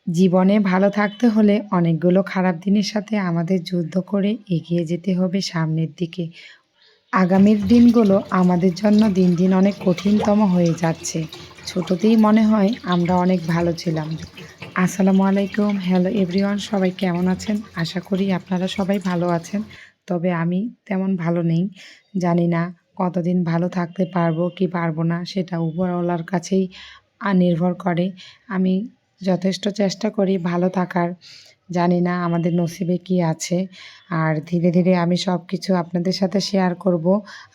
জীবনে ভালো থাকতে হলে অনেকগুলো খারাপ দিনের সাথে আমাদের যুদ্ধ করে এগিয়ে যেতে হবে সামনের দিকে। আগামীর দিনগুলো আমাদের জন্য দিন দিন অনেক কঠিনতম হয়ে যাচ্ছে। ছোটতেই মনে হয় আমরা অনেক ভালো ছিলাম। আসসালামু আলাইকুম, হ্যালো এভরিওয়ান, সবাই কেমন আছেন? আশা করি আপনারা সবাই ভালো আছেন। তবে আমি তেমন ভালো নেই। জানি না কতদিন ভালো থাকতে পারবো কি পারবো না, সেটা উপরওয়ালার কাছেই নির্ভর করে। আমি যথেষ্ট চেষ্টা করি ভালো থাকার। জানি না আমাদের নসিবে কি আছে। আর ধীরে ধীরে আমি সব কিছু আপনাদের সাথে শেয়ার করব,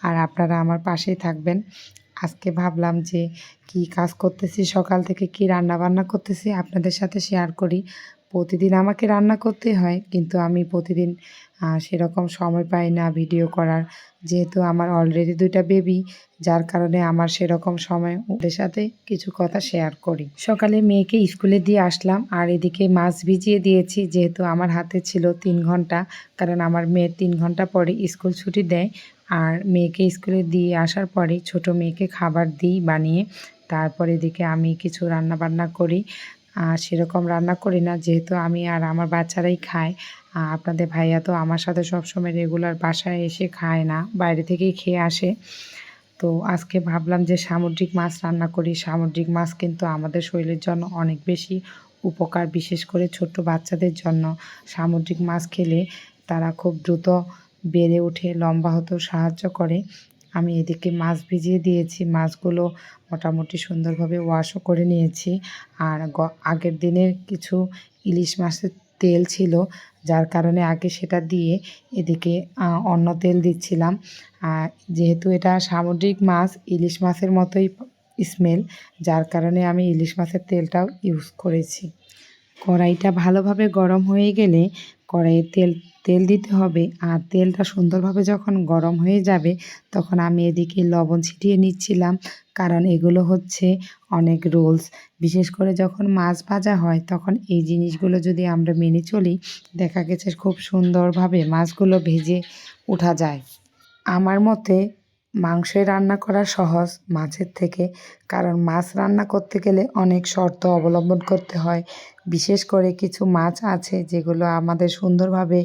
আর আপনারা আমার পাশেই থাকবেন। আজকে ভাবলাম যে কি কাজ করতেছি, সকাল থেকে কি রান্না বান্না করতেছি আপনাদের সাথে শেয়ার করি। প্রতিদিন আমাকে রান্না করতে হয়, কিন্তু আমি প্রতিদিন সেরকম সময় পাই না ভিডিও করার। যেহেতু আমার অলরেডি 2টা বেবি, যার কারণে আমার সেরকম সময় ওদের সাথে কিছু কথা শেয়ার করি। সকালে মেয়েকে স্কুলে দিয়ে আসলাম, আর এদিকে মাছ ভিজিয়ে দিয়েছি, যেহেতু আমার হাতে ছিল 3 ঘন্টা। কারণ আমার মেয়ের 3 ঘন্টা পরে স্কুল ছুটি দেয়। আর মেয়েকে স্কুলে দিয়ে আসার পরে ছোট মেয়েকে খাবার দিই বানিয়ে। তারপর এদিকে আমি কিছু রান্না বান্না করি। সেরকম রান্না করি না, যেহেতু আমি আর আমার বাচ্চারাই খায়। আপনাদের ভাইয়া তো আমার সাথে সবসময় রেগুলার বাসায় এসে খায় না, বাইরে থেকেই খেয়ে আসে। তো আজকে ভাবলাম যে সামুদ্রিক মাছ রান্না করি। সামুদ্রিক মাছ কিন্তু আমাদের শরীরের জন্য অনেক বেশি উপকার, বিশেষ করে ছোট্ট বাচ্চাদের জন্য। সামুদ্রিক মাছ খেলে তারা খুব দ্রুত বেড়ে উঠে লম্বা হতেও সাহায্য করে। আমি এদিকে মাছ ভিজিয়ে দিয়েছি, মাছগুলো মোটামুটি সুন্দরভাবে ওয়াশও করে নিয়েছি। আর আগের দিনের কিছু ইলিশ মাছের তেল ছিল, যার কারণে আগে সেটা দিয়ে এদিকে অন্য তেল দিচ্ছিলাম। যেহেতু এটা সামুদ্রিক মাছ, ইলিশ মাছের মতোই স্মেল, যার কারণে আমি ইলিশ মাছের তেলটাও ইউজ করেছি। কড়াইটা ভালোভাবে গরম হয়ে গেলে কড়াইয়ে তেল দিতে হবে। আর তেলটা সুন্দরভাবে যখন গরম হয়ে যাবে, তখন আমি এদিকে লবণ ছিটিয়ে নিচ্ছিলাম। কারণ এগুলো হচ্ছে অনেক রুলস। বিশেষ করে যখন মাছ ভাজা হয়, তখন এই জিনিসগুলো যদি আমরা মেনে চলি, দেখা গেছে খুব সুন্দরভাবে মাছগুলো ভেজে ওঠা যায়। আমার মতে মাংসে রান্না করা সহজ মাছের থেকে। কারণ মাছ রান্না করতে গেলে অনেক শর্ত অবলম্বন করতে হয়। বিশেষ করে কিছু মাছ আছে যেগুলো আমাদের সুন্দরভাবে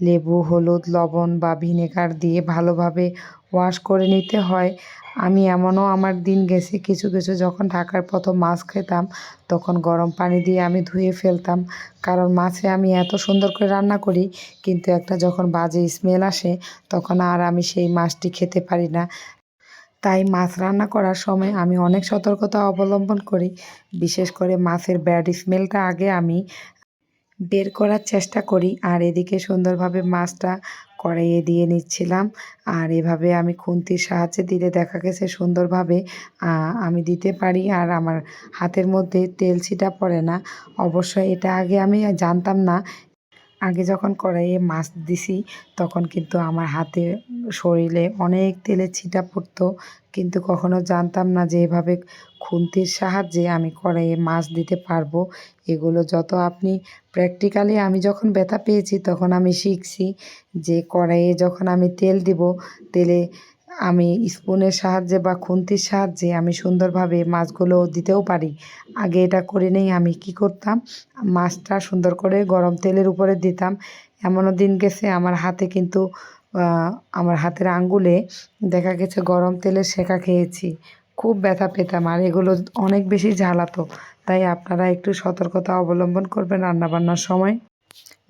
লেবু, হলুদ, লবণ বা ভিনেগার দিয়ে ভালোভাবে ওয়াশ করে নিতে হয়। আমি এমনও আমার দিন গেছে, কিছু কিছু যখন ঢাকার প্রথম মাছ খেতাম, তখন গরম পানি দিয়ে আমি ধুয়ে ফেলতাম। কারণ মাছে আমি এত সুন্দর করে রান্না করি, কিন্তু একটা যখন বাজে স্মেল আসে, তখন আর আমি সেই মাছটি খেতে পারি না। তাই মাছ রান্না করার সময় আমি অনেক সতর্কতা অবলম্বন করি। বিশেষ করে মাছের ব্যাড স্মেলটা আগে আমি বের করার চেষ্টা করি। আর এদিকে সুন্দরভাবে মাছটা কড়াইয়ে দিয়ে নিচ্ছিলাম। আর এভাবে আমি খুন্তির সাহায্যে দিলে দেখা গেছে সুন্দরভাবে আমি দিতে পারি, আর আমার হাতের মধ্যে তেল ছিটা পড়ে না। অবশ্যই এটা আগে আমি জানতাম না। আগে যখন কড়াইয়ে মাছ দিছি, তখন কিন্তু আমার হাতে, শরীরে অনেক তেলের ছিটা পড়তো। কিন্তু কখনো জানতাম না যে এভাবে খুন্তির সাহায্যে আমি কড়াইয়ে মাছ দিতে পারবো। এগুলো যত আপনি প্র্যাকটিক্যালি, আমি যখন ব্যথা পেয়েছি তখন আমি শিখছি যে কড়াইয়ে যখন আমি তেল দিব, তেলে আমি স্পুনের সাহায্যে বা খুন্তির সাহায্যে আমি সুন্দরভাবে মাছগুলো দিতেও পারি। আগে এটা করে নেই, আমি কি করতাম, মাছটা সুন্দর করে গরম তেলের উপরে দিতাম। এমনও দিন গেছে আমার হাতে কিন্তু আমার হাতের আঙ্গুলে দেখা গেছে গরম তেলের সেকা খেয়েছি। খুব ব্যথা পেতাম, আর এগুলো অনেক বেশি জ্বালাতো। তাই আপনারা একটু সতর্কতা অবলম্বন করবেন রান্নাবান্নার সময়।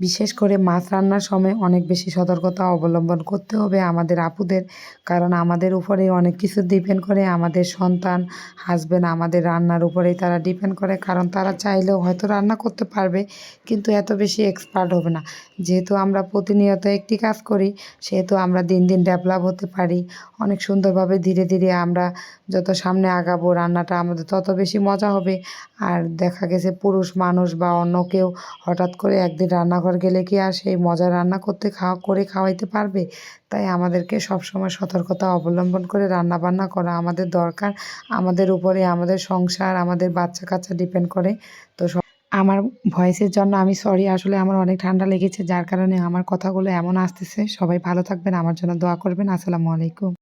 বিশেষ করে মাছ রান্নার সময় অনেক বেশি সতর্কতা অবলম্বন করতে হবে আমাদের আপুদের। কারণ আমাদের উপরেই অনেক কিছু ডিপেন্ড করে। আমাদের সন্তান, হাসব্যান্ড আমাদের রান্নার উপরেই তারা ডিপেন্ড করে। কারণ তারা চাইলেও হয়তো রান্না করতে পারবে, কিন্তু এত বেশি এক্সপার্ট হবে না। যেহেতু আমরা প্রতিনিয়ত একটি কাজ করি, সেহেতু আমরা দিন দিন ডেভেলপ হতে পারি অনেক সুন্দরভাবে। ধীরে ধীরে আমরা যত সামনে আগাবো, রান্নাটা আমাদের তত বেশি মজা হবে। আর দেখা গেছে পুরুষ মানুষ বা অন্য কেউ হঠাৎ করে একদিন রান্নাঘর গেলে কি আর সেই মজা রান্না করতে খাওয়াইতে পারবে? তাই আমাদেরকে সবসময় সতর্কতা অবলম্বন করে রান্না বান্না করা আমাদের দরকার। আমাদের উপরে আমাদের সংসার, আমাদের বাচ্চা কাচ্চা ডিপেন্ড করে। তো আমার ভয়েসের জন্য আমি সরি, আসলে আমার অনেক ঠান্ডা লেগেছে, যার কারণে আমার কথাগুলো এমন আসতেছে। সবাই ভালো থাকবেন, আমার জন্য দোয়া করবেন। আসসালামু আলাইকুম।